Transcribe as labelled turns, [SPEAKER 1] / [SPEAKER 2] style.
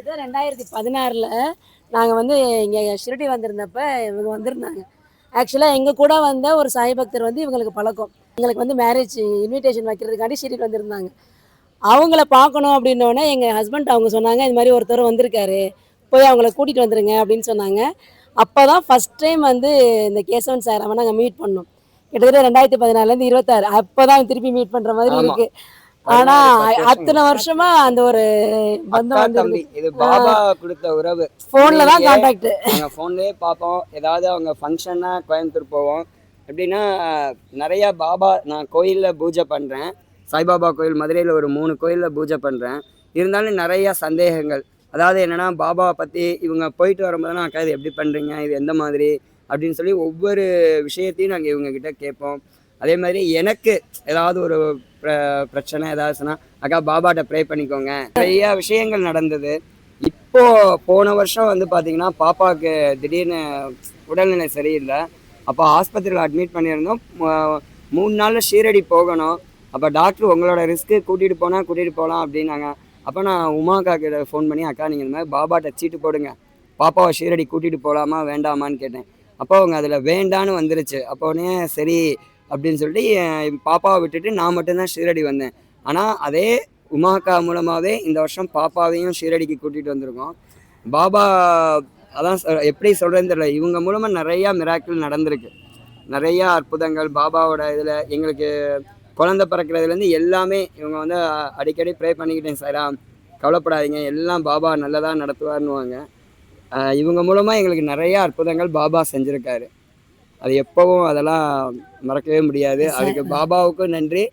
[SPEAKER 1] கிட்டத்தட்ட 2016ல் நாங்கள் வந்து இங்கே ஷிரடி வந்திருந்தப்ப இவங்க வந்திருந்தாங்க. ஆக்சுவலாக எங்கள் கூட வந்த ஒரு சாய் பக்தர் வந்து இவங்களுக்கு பழக்கம். எங்களுக்கு வந்து மேரேஜ் இன்விடேஷன் வைக்கிறதுக்காண்டி ஷிரடி வந்திருந்தாங்க. அவங்கள பார்க்கணும் அப்படின்னோடனே எங்கள் ஹஸ்பண்ட் அவங்க சொன்னாங்க, இது மாதிரி ஒருத்தர் வந்திருக்காரு, போய் அவங்கள கூட்டிகிட்டு வந்துருங்க அப்படின்னு சொன்னாங்க. அப்போ தான் ஃபஸ்ட் டைம் வந்து இந்த கேசவன் சார் அவன் நாங்கள் மீட் பண்ணோம். கிட்டத்தட்ட 2014லேருந்து 26 அப்போ தான் திருப்பி மீட் பண்ணுற மாதிரி இருக்குது. ஆனா அத்தனை வருஷமா அந்த ஒரு
[SPEAKER 2] அக்கா
[SPEAKER 1] பந்தம்
[SPEAKER 2] தம்பி
[SPEAKER 1] வந்து
[SPEAKER 2] இது பாபா கொடுத்த உறவு.
[SPEAKER 1] போன்ல தான் கான்டாக்ட்.
[SPEAKER 2] நாங்கள் ஃபோன்லேயே பார்ப்போம். ஏதாவது அவங்க ஃபங்க்ஷன்னா கோயம்புத்தூர் போவோம். எப்படின்னா நிறையா பாபா நான் கோயிலில் பூஜை பண்ணுறேன். சாய்பாபா கோயில் மதுரையில் ஒரு 3 கோயிலில் பூஜை பண்ணுறேன். இருந்தாலும் நிறையா சந்தேகங்கள். அதாவது என்னென்னா பாபாவை பற்றி இவங்க போயிட்டு வரும்போதெல்லாம் அக்கா இது எப்படி பண்ணுறீங்க, இது எந்த மாதிரி அப்படின்னு சொல்லி ஒவ்வொரு விஷயத்தையும் நாங்கள் இவங்கக்கிட்ட கேட்போம். அதே மாதிரி எனக்கு ஏதாவது ஒரு பிரச்சனை ஏதாவது சொன்னால் அக்கா பாபாட்ட ப்ரே பண்ணிக்கோங்க. நிறையா விஷயங்கள் நடந்தது. போன வருஷம் வந்து பார்த்தீங்கன்னா பாப்பாவுக்கு திடீர்னு உடல்நிலை சரியில்லை. அப்போ ஆஸ்பத்திரியில் அட்மிட் பண்ணியிருந்தோம். 3 நாளில் ஷீரடி போகணும். அப்போ டாக்டர் உங்களோட ரிஸ்க்கு கூட்டிகிட்டு போகலாம் அப்படின்னாங்க. அப்போ நான் உமாக்கா கிட்ட ஃபோன் பண்ணி அக்கா நீங்கள் இந்த மாதிரி பாபாட்ட சீட்டு போடுங்க, பாப்பாவை ஷீரடி கூட்டிகிட்டு போகலாமா வேண்டாமான்னு கேட்டேன். அப்போ அவங்க அதில் வேண்டான்னு வந்துருச்சு. அப்போனே சரி அப்படின்னு சொல்லிட்டு பாப்பாவை விட்டுட்டு நான் மட்டும்தான் ஷீரடி வந்தேன். ஆனால் அதே உமாக்கா மூலமாகவே இந்த வருஷம் பாப்பாவையும் ஷீரடிக்கு கூட்டிகிட்டு வந்திருக்கோம். பாபா அதான் எப்படி சொல்கிறேன்னு தெரியல, இவங்க மூலமாக நிறையா மிராக்கிள் நடந்திருக்கு. நிறையா அற்புதங்கள் பாபாவோட இதில் எங்களுக்கு குழந்தை பிறக்கிறதுலேருந்து எல்லாமே இவங்க வந்து அடிக்கடி ப்ரே பண்ணிக்கிட்டேன் சாரா கவலைப்படாதீங்க எல்லாம் பாபா நல்லதாக நடத்துவார்னுவாங்க. இவங்க மூலமாக எங்களுக்கு நிறையா அற்புதங்கள் பாபா செஞ்சுருக்காரு. அது எப்பவும் அதெல்லாம் மறக்கவே முடியாது. அதுக்கு பாபாவுக்கும் நன்றி.